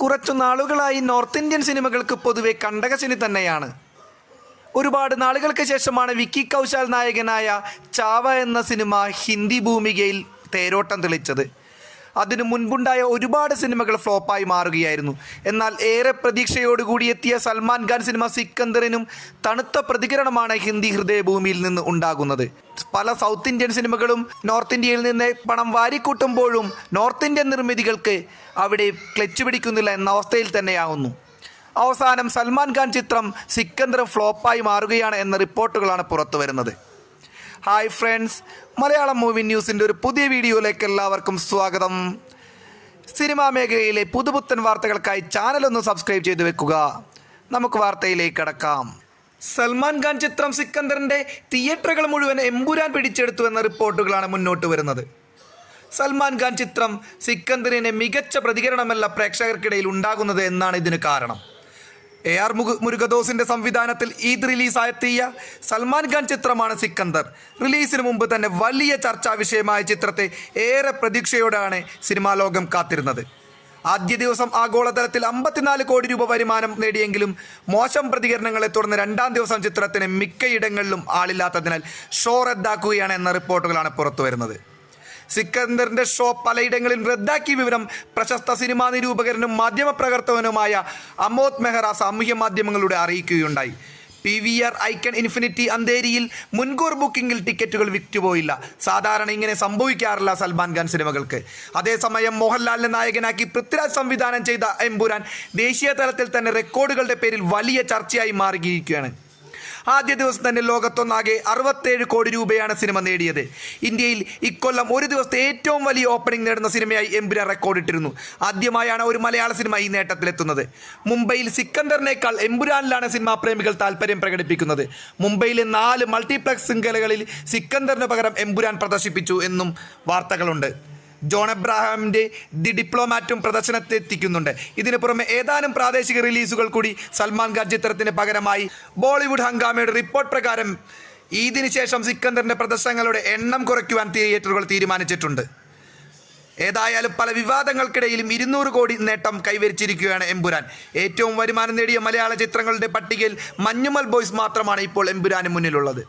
കുറച്ചു നാളുകളായി north Indian സിനിമകൾക്ക് പൊതുവെ കണ്ടകശനി തന്നെയാണ്. ഒരുപാട് നാളുകൾക്ക് ശേഷമാണ് വിക്കി കൗശാൽ നായകനായ ചാവ എന്ന സിനിമ ഹിന്ദി ഭൂമികയിൽ തേരോട്ടം തെളിച്ചത്. അതിനു മുൻപുണ്ടായ ഒരുപാട് സിനിമകൾ ഫ്ലോപ്പായി മാറുകയായിരുന്നു. എന്നാൽ ഏറെ പ്രതീക്ഷയോടുകൂടി എത്തിയ സൽമാൻ ഖാൻ സിനിമ സിക്കന്ദറിനും തണുത്ത പ്രതികരണമാണ് ഹിന്ദി ഹൃദയഭൂമിയിൽ നിന്ന് ഉണ്ടാകുന്നത്. പല സൗത്ത് ഇന്ത്യൻ സിനിമകളും നോർത്ത് ഇന്ത്യയിൽ നിന്ന് പണം വാരിക്കൂട്ടുമ്പോഴും നോർത്ത് ഇന്ത്യൻ നിർമ്മിതികൾക്ക് അവിടെ ക്ലച്ച് പിടിക്കുന്നില്ല എന്ന അവസ്ഥയിൽ തന്നെയാവുന്നു. അവസാനം സൽമാൻ ഖാൻ ചിത്രം സിക്കന്ദർ ഫ്ലോപ്പായി മാറുകയാണ് എന്ന റിപ്പോർട്ടുകളാണ് പുറത്തു വരുന്നത്. ഹായ് ഫ്രണ്ട്സ്, മലയാളം മൂവി ന്യൂസിൻ്റെ ഒരു പുതിയ വീഡിയോയിലേക്ക് എല്ലാവർക്കും സ്വാഗതം. സിനിമാ മേഖലയിലെ പുതുപുത്തൻ വാർത്തകൾക്കായി ചാനലൊന്ന് സബ്സ്ക്രൈബ് ചെയ്തു വെക്കുക. നമുക്ക് വാർത്തയിലേക്ക് കടക്കാം. സൽമാൻ ഖാൻ ചിത്രം സിക്കന്ദറിൻ്റെ തിയേറ്ററുകൾ മുഴുവൻ എമ്പുരാൻ പിടിച്ചെടുത്തു എന്ന റിപ്പോർട്ടുകളാണ് മുന്നോട്ട് വരുന്നത്. സൽമാൻ ഖാൻ ചിത്രം സിക്കന്ദറിന് മികച്ച പ്രതികരണമല്ല പ്രേക്ഷകർക്കിടയിൽ ഉണ്ടാകുന്നത് എന്നാണ് ഇതിന് കാരണം. AR മുരുകദോസിന്റെ സംവിധാനത്തിൽ ഈദ് റിലീസായെത്തിയ സൽമാൻ ഖാൻ ചിത്രമാണ് സിക്കന്ദർ. റിലീസിന് മുമ്പ് തന്നെ വലിയ ചർച്ചാ വിഷയമായ ചിത്രത്തെ ഏറെ പ്രതീക്ഷയോടെയാണ് സിനിമാ ലോകം കാത്തിരുന്നത്. ആദ്യ ദിവസം ആഗോളതലത്തിൽ 54 കോടി രൂപ വരുമാനം നേടിയെങ്കിലും മോശം പ്രതികരണങ്ങളെ തുടർന്ന് രണ്ടാം ദിവസം ചിത്രത്തിന് മിക്കയിടങ്ങളിലും ആളില്ലാത്തതിനാൽ ഷോ റദ്ദാക്കുകയാണ് എന്ന റിപ്പോർട്ടുകളാണ് പുറത്തു വരുന്നത്. സിക്കന്ദറിന്റെ ഷോ പലയിടങ്ങളിലും റദ്ദാക്കിയ വിവരം പ്രശസ്ത സിനിമാ നിരൂപകരനും മാധ്യമപ്രവർത്തകനുമായ അമോദ് മെഹ്റ സാമൂഹ്യ മാധ്യമങ്ങളിലൂടെ അറിയിക്കുകയുണ്ടായി. PVR ഐക്കൺ ഇൻഫിനിറ്റി അന്തേരിയിൽ മുൻകൂർ ബുക്കിംഗിൽ ടിക്കറ്റുകൾ വിറ്റുപോയില്ല. സാധാരണ ഇങ്ങനെ സംഭവിക്കാറില്ല സൽമാൻ ഖാൻ സിനിമകൾക്ക്. അതേസമയം മോഹൻലാലിനെ നായകനാക്കി പൃഥ്വിരാജ് സംവിധാനം ചെയ്ത എമ്പുരാൻ ദേശീയ തലത്തിൽ തന്നെ റെക്കോർഡുകളുടെ പേരിൽ വലിയ ചർച്ചയായി മാറിയിരിക്കുകയാണ്. ആദ്യ ദിവസം തന്നെ ലോകത്തൊന്നാകെ 67 കോടി രൂപയാണ് സിനിമ നേടിയത്. ഇന്ത്യയിൽ ഇക്കൊല്ലം ഒരു ദിവസത്തെ ഏറ്റവും വലിയ ഓപ്പണിംഗ് നേടുന്ന സിനിമയായി എമ്പുരാൻ റെക്കോർഡിട്ടിരുന്നു. ആദ്യമായാണ് ഒരു മലയാള സിനിമ ഈ നേട്ടത്തിലെത്തുന്നത്. മുംബൈയിൽ സിക്കന്ദറിനേക്കാൾ എമ്പുരാനിലാണ് സിനിമാ പ്രേമികൾ താല്പര്യം പ്രകടിപ്പിക്കുന്നത്. മുംബൈയിലെ 4 മൾട്ടിപ്ലക്സ് ശൃംഖലകളിൽ സിക്കന്ദറിന് പകരം എമ്പുരാൻ പ്രദർശിപ്പിച്ചു എന്നും വാർത്തകളുണ്ട്. John എബ്രഹാമിൻ്റെ the ഡിപ്ലോമാറ്റും പ്രദർശനത്തെത്തിക്കുന്നുണ്ട്. ഇതിനു പുറമെ ഏതാനും പ്രാദേശിക റിലീസുകൾ കൂടി സൽമാൻ ഖാൻ ചിത്രത്തിന് പകരമായി ബോളിവുഡ് ഹംഗാമയുടെ റിപ്പോർട്ട് പ്രകാരം ഈദിന് ശേഷം സിക്കന്ദറിൻ്റെ പ്രദർശനങ്ങളുടെ എണ്ണം കുറയ്ക്കുവാൻ തിയേറ്ററുകൾ തീരുമാനിച്ചിട്ടുണ്ട്. ഏതായാലും പല വിവാദങ്ങൾക്കിടയിലും 200 കോടി നേട്ടം കൈവരിച്ചിരിക്കുകയാണ് എമ്പുരാൻ. ഏറ്റവും വരുമാനം നേടിയ മലയാള ചിത്രങ്ങളുടെ പട്ടികയിൽ മഞ്ഞുമൽ ബോയ്സ് മാത്രമാണ് ഇപ്പോൾ എമ്പുരാന് മുന്നിലുള്ളത്.